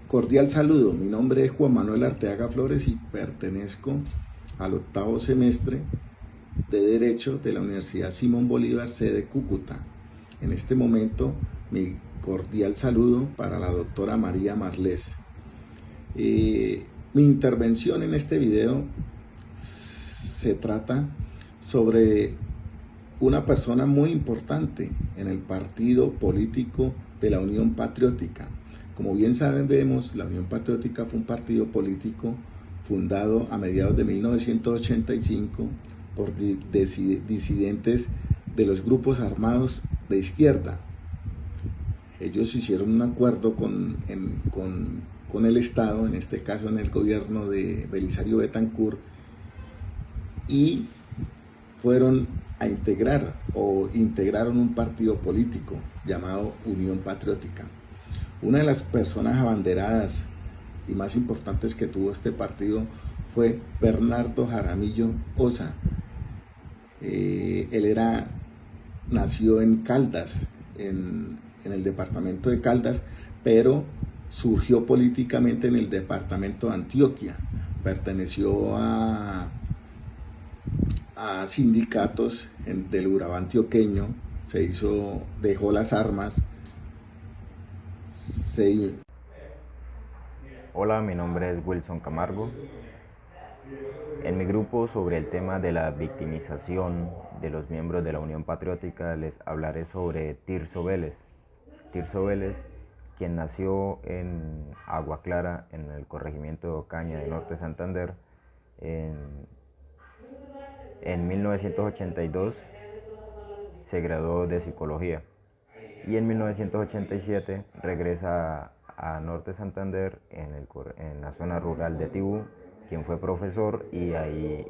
Cordial saludo, mi nombre es Juan Manuel Arteaga Flores y pertenezco al octavo semestre de Derecho de la Universidad Simón Bolívar, sede Cúcuta. En este momento, mi cordial saludo para la doctora María Marlés. Mi intervención en este video se trata sobre una persona muy importante en el partido político de la Unión Patriótica. Como bien sabemos, la Unión Patriótica fue un partido político fundado a mediados de 1985 por disidentes de los grupos armados de izquierda. Ellos hicieron un acuerdo con el Estado, en este caso en el gobierno de Belisario Betancur, y fueron a integraron un partido político llamado Unión Patriótica. Una de las personas abanderadas y más importantes que tuvo este partido fue Bernardo Jaramillo Ossa. Él nació en Caldas, en el departamento de Caldas, pero surgió políticamente en el departamento de Antioquia. Perteneció a sindicatos del Urabá antioqueño, dejó las armas. Hola, mi nombre es Wilson Camargo. En mi grupo sobre el tema de la victimización de los miembros de la Unión Patriótica les hablaré sobre Tirso Vélez. Tirso Vélez, quien nació en Agua Clara, en el corregimiento de Ocaña de Norte Santander, en 1982 se graduó de Psicología y en 1987 regresa a Norte Santander en la zona rural de Tibú, quien fue profesor, y ahí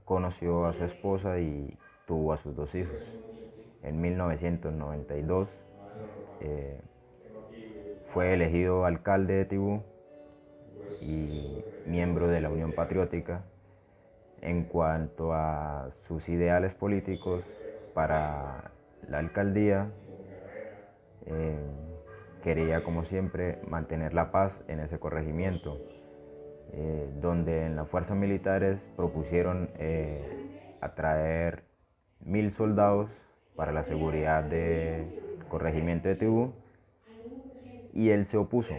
conoció a su esposa y tuvo a sus 2 hijos. En 1992 fue elegido alcalde de Tibú y miembro de la Unión Patriótica. En cuanto a sus ideales políticos para la alcaldía, quería, como siempre, mantener la paz en ese corregimiento, donde en las fuerzas militares propusieron atraer 1000 soldados para la seguridad del corregimiento de Tibú, y él se opuso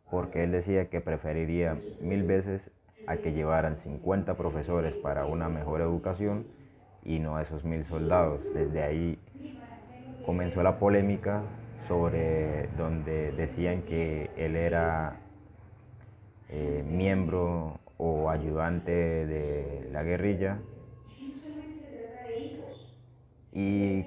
porque él decía que preferiría 1000 veces a que llevaran 50 profesores para una mejor educación y no a esos 1000 soldados. Desde ahí comenzó la polémica sobre donde decían que él era miembro o ayudante de la guerrilla, y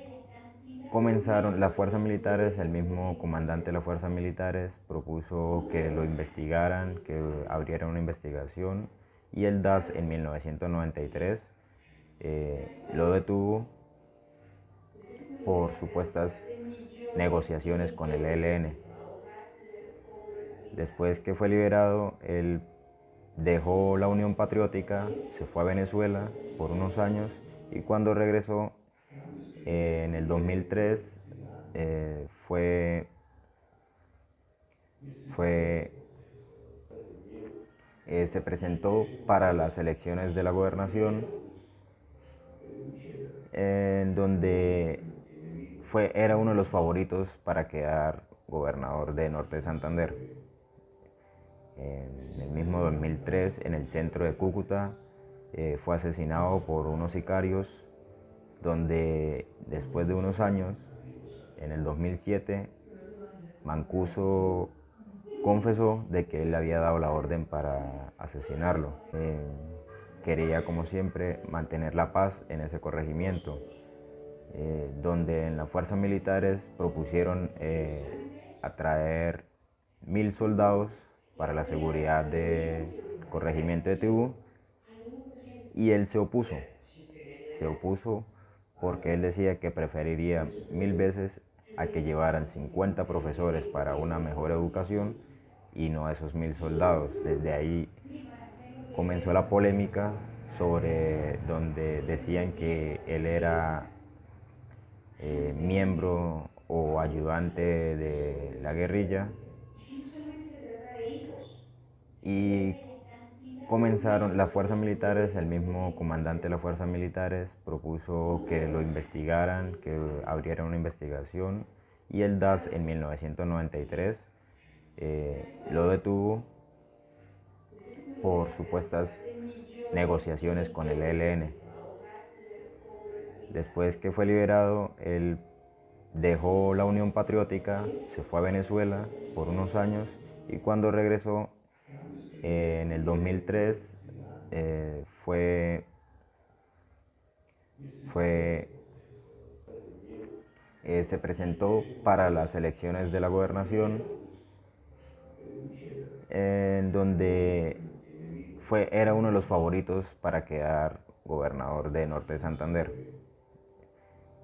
comenzaron las fuerzas militares. El mismo comandante de las fuerzas militares propuso que lo investigaran, que abrieran una investigación, y el DAS en 1993 lo detuvo por supuestas negociaciones con el ELN. Después que fue liberado, él dejó la Unión Patriótica, se fue a Venezuela por unos años, y cuando regresó en el 2003 se presentó para las elecciones de la gobernación, en donde era uno de los favoritos para quedar gobernador de Norte de Santander. En el mismo 2003, en el centro de Cúcuta, fue asesinado por unos sicarios, donde después de unos años, en el 2007, Mancuso confesó de que él le había dado la orden para asesinarlo. Quería, como siempre, mantener la paz en ese corregimiento, donde en las fuerzas militares propusieron atraer 1000 soldados para la seguridad del corregimiento de Tibú, y él se opuso porque él decía que preferiría 1000 veces a que llevaran 50 profesores para una mejor educación y no a esos 1000 soldados. Desde ahí comenzó la polémica sobre donde decían que él era miembro o ayudante de la guerrilla, y comenzaron las fuerzas militares. El mismo comandante de las fuerzas militares propuso que lo investigaran, que abrieran una investigación, y el DAS en 1993 lo detuvo por supuestas negociaciones con el ELN. Después que fue liberado, él dejó la Unión Patriótica, se fue a Venezuela por unos años, y cuando regresó en el 2003 fue se presentó para las elecciones de la gobernación, en donde era uno de los favoritos para quedar gobernador de Norte de Santander.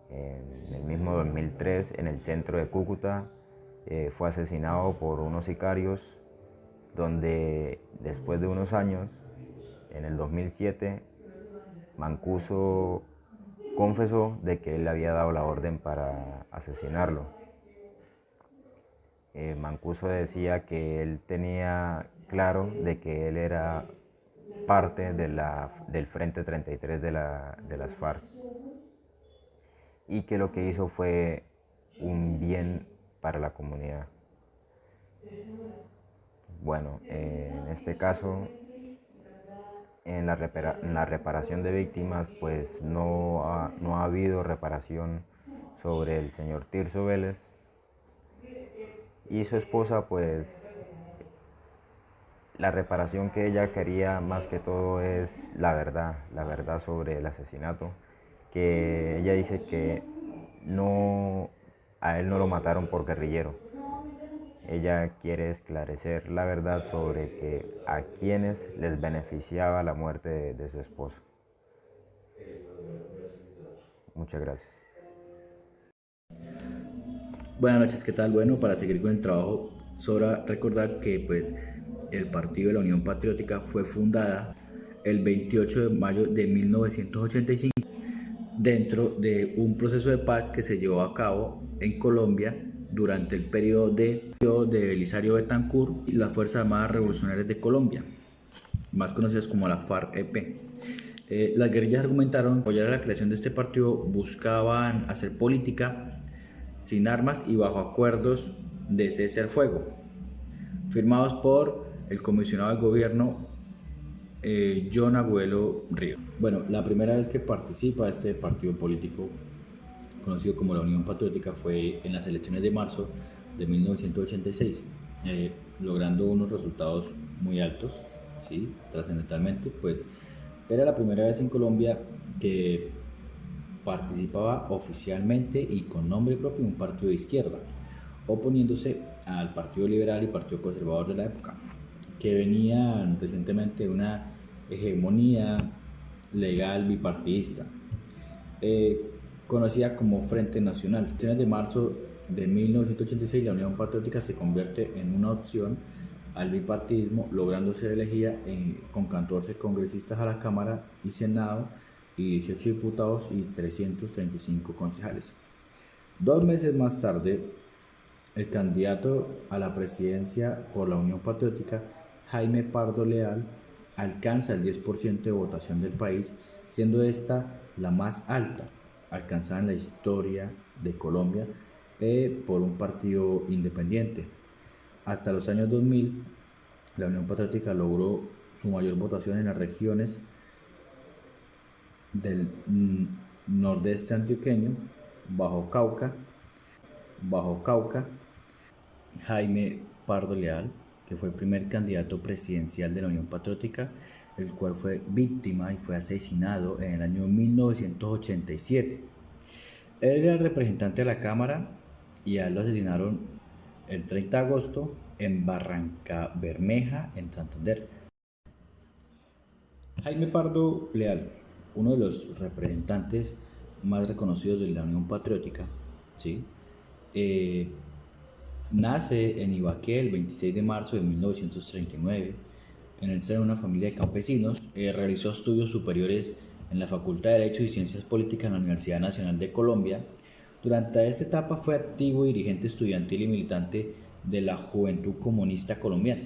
En el mismo 2003, en el centro de Cúcuta, fue asesinado por unos sicarios, donde después de unos años, en el 2007, Mancuso confesó de que él le había dado la orden para asesinarlo. Mancuso decía que él tenía claro de que él era parte del Frente 33 de las FARC, y que lo que hizo fue un bien para la comunidad. Bueno, en este caso, en la reparación de víctimas, pues no ha habido reparación sobre el señor Tirso Vélez y su esposa. Pues la reparación que ella quería más que todo es la verdad sobre el asesinato, que ella dice que a él no lo mataron por guerrillero. Ella quiere esclarecer la verdad sobre a quienes les beneficiaba la muerte de su esposo. Muchas gracias. Buenas noches, ¿qué tal? Bueno, para seguir con el trabajo, sobra recordar que pues el Partido de la Unión Patriótica fue fundada el 28 de mayo de 1985 dentro de un proceso de paz que se llevó a cabo en Colombia durante el periodo de Belisario Betancur y las Fuerzas Armadas Revolucionarias de Colombia, más conocidas como la FARC-EP. Las guerrillas argumentaron que apoyar a la creación de este partido buscaban hacer política sin armas y bajo acuerdos de cese al fuego, firmados por el comisionado del gobierno John Agüelo Ríos. Bueno, la primera vez que participa este partido político, conocido como la Unión Patriótica, fue en las elecciones de marzo de 1986, logrando unos resultados muy altos, ¿sí? Trascendentalmente, pues era la primera vez en Colombia que participaba oficialmente y con nombre propio un partido de izquierda, oponiéndose al Partido Liberal y Partido Conservador de la época, que venían recientemente de una hegemonía legal bipartidista, conocida como Frente Nacional. En las elecciones de marzo de 1986, la Unión Patriótica se convierte en una opción al bipartidismo, logrando ser elegida con 14 congresistas a la Cámara y Senado y 18 diputados y 335 concejales. 2 meses más tarde, el candidato a la presidencia por la Unión Patriótica, Jaime Pardo Leal, alcanza el 10% de votación del país, siendo esta la más alta alcanzada en la historia de Colombia por un partido independiente. Hasta los años 2000, la Unión Patriótica logró su mayor votación en las regiones del nordeste antioqueño, Bajo Cauca. Jaime Pardo Leal, que fue el primer candidato presidencial de la Unión Patriótica, el cual fue víctima y fue asesinado en el año 1987. Él era el representante de la Cámara y a él lo asesinaron el 30 de agosto en Barranca Bermeja, en Santander. Jaime Pardo Leal, uno de los representantes más reconocidos de la Unión Patriótica, ¿sí? Nace en Ibaqué el 26 de marzo de 1939 en el seno de una familia de campesinos. Realizó estudios superiores en la Facultad de Derecho y Ciencias Políticas en la Universidad Nacional de Colombia, Durante esta etapa fue activo dirigente estudiantil y militante de la Juventud Comunista Colombiana.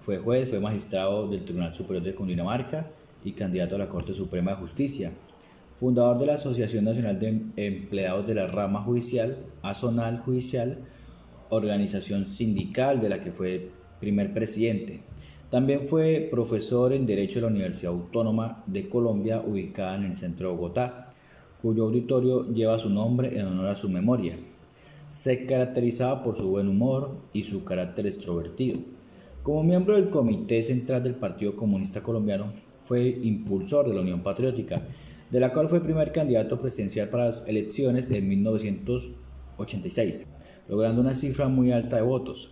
Fue juez, fue magistrado del Tribunal Superior de Cundinamarca y candidato a la Corte Suprema de Justicia. Fundador de la Asociación Nacional de Empleados de la Rama Judicial, Asonal Judicial, organización sindical de la que fue primer presidente. También fue profesor en Derecho de la Universidad Autónoma de Colombia, ubicada en el centro de Bogotá, cuyo auditorio lleva su nombre en honor a su memoria. Se caracterizaba por su buen humor y su carácter extrovertido. Como miembro del Comité Central del Partido Comunista Colombiano, fue impulsor de la Unión Patriótica, de la cual fue primer candidato presidencial para las elecciones en 1986, logrando una cifra muy alta de votos,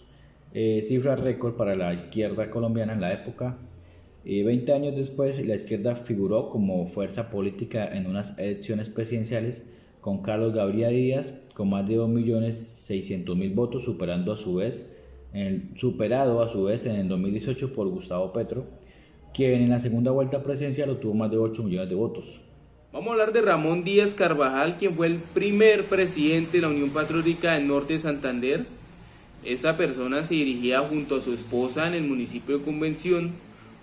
cifra récord para la izquierda colombiana en la época. 20 años después, la izquierda figuró como fuerza política en unas elecciones presidenciales con Carlos Gaviria Díaz con más de 2.600.000 votos, superado a su vez en el 2018 por Gustavo Petro, quien en la segunda vuelta presidencial obtuvo más de 8 millones de votos. Vamos a hablar de Ramón Díaz Carvajal, quien fue el primer presidente de la Unión Patriótica del Norte de Santander. Esa persona se dirigía junto a su esposa en el municipio de Convención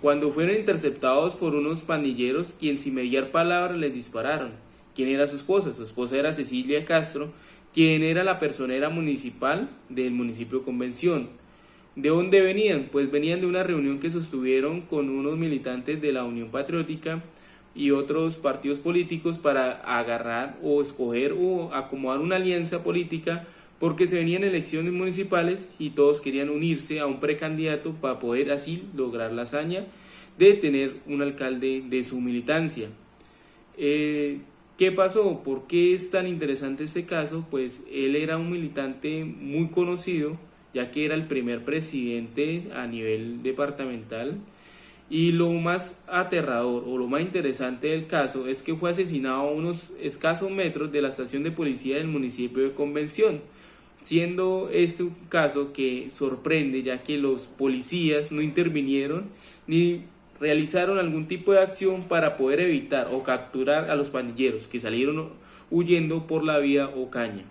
cuando fueron interceptados por unos pandilleros quien sin mediar palabra les dispararon. ¿Quién era su esposa? Su esposa era Cecilia Castro, quien era la personera municipal del municipio de Convención. ¿De dónde venían? Pues venían de una reunión que sostuvieron con unos militantes de la Unión Patriótica y otros partidos políticos para agarrar o escoger o acomodar una alianza política, porque se venían elecciones municipales y todos querían unirse a un precandidato para poder así lograr la hazaña de tener un alcalde de su militancia. ¿Qué pasó? ¿Por qué es tan interesante este caso? Pues él era un militante muy conocido, ya que era el primer presidente a nivel departamental. Y lo más aterrador o lo más interesante del caso es que fue asesinado a unos escasos metros de la estación de policía del municipio de Convención, siendo este un caso que sorprende, ya que los policías no intervinieron ni realizaron algún tipo de acción para poder evitar o capturar a los pandilleros que salieron huyendo por la vía Ocaña.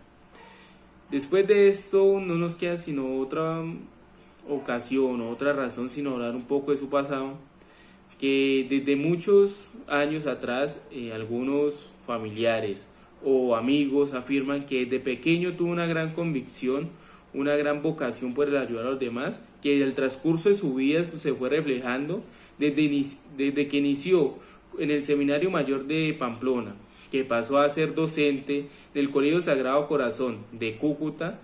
Después de esto no nos queda sino otra ocasión o otra razón sino hablar un poco de su pasado, que desde muchos años atrás algunos familiares o amigos afirman que desde pequeño tuvo una gran convicción, una gran vocación por el ayudar a los demás, que en el transcurso de su vida se fue reflejando desde que inició en el Seminario Mayor de Pamplona, que pasó a ser docente del Colegio Sagrado Corazón de Cúcuta,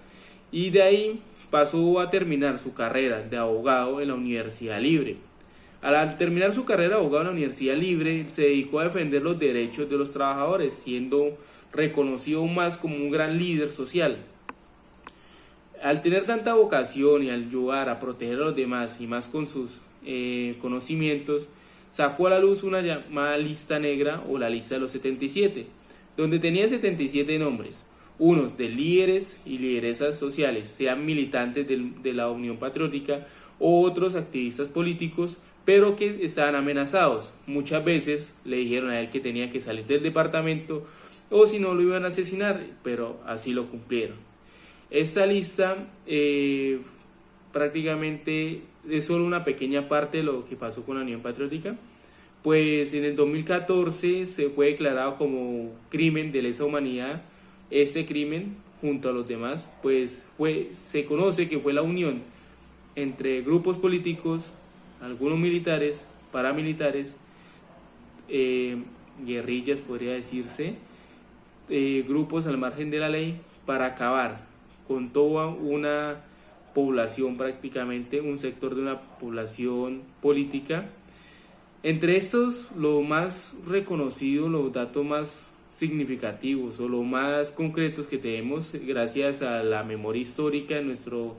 y de ahí pasó a terminar su carrera de abogado en la Universidad Libre. Al terminar su carrera de abogado en la Universidad Libre, se dedicó a defender los derechos de los trabajadores, siendo reconocido aún más como un gran líder social. Al tener tanta vocación y al ayudar a proteger a los demás, y más con sus conocimientos, sacó a la luz una llamada lista negra o la lista de los 77, donde tenía 77 nombres, unos de líderes y lideresas sociales, sean militantes de la Unión Patriótica o otros activistas políticos, pero que estaban amenazados. Muchas veces le dijeron a él que tenía que salir del departamento o si no lo iban a asesinar, pero así lo cumplieron. Esta lista prácticamente es solo una pequeña parte de lo que pasó con la Unión Patriótica, pues en el 2014 se fue declarado como crimen de lesa humanidad. Este crimen, junto a los demás, pues se conoce que fue la unión entre grupos políticos, algunos militares, paramilitares, guerrillas podría decirse, grupos al margen de la ley, para acabar con toda una población, prácticamente un sector de una población política. Entre estos, lo más reconocido, los datos más significativos o los más concretos que tenemos gracias a la memoria histórica de nuestro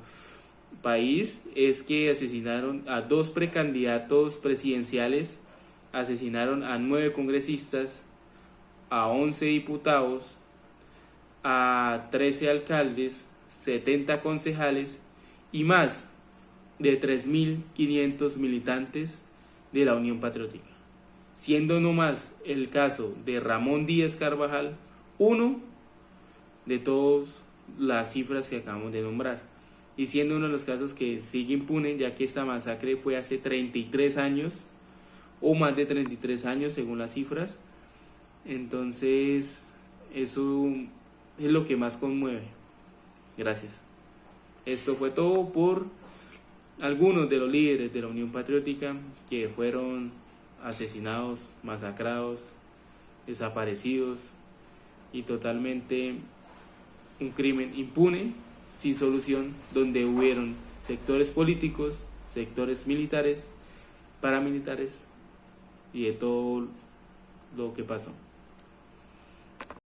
país, es que asesinaron a 2 precandidatos presidenciales, asesinaron a 9 congresistas, a 11 diputados, a 13 alcaldes, 70 concejales y más de 3.500 militantes de la Unión Patriótica, siendo nomás el caso de Ramón Díaz Carvajal uno de todas las cifras que acabamos de nombrar, y siendo uno de los casos que sigue impune, ya que esta masacre fue hace 33 años o más de 33 años según las cifras. Entonces eso es lo que más conmueve. Gracias. Esto fue todo por algunos de los líderes de la Unión Patriótica que fueron asesinados, masacrados, desaparecidos, y totalmente un crimen impune, sin solución, donde hubieron sectores políticos, sectores militares, paramilitares y de todo lo que pasó.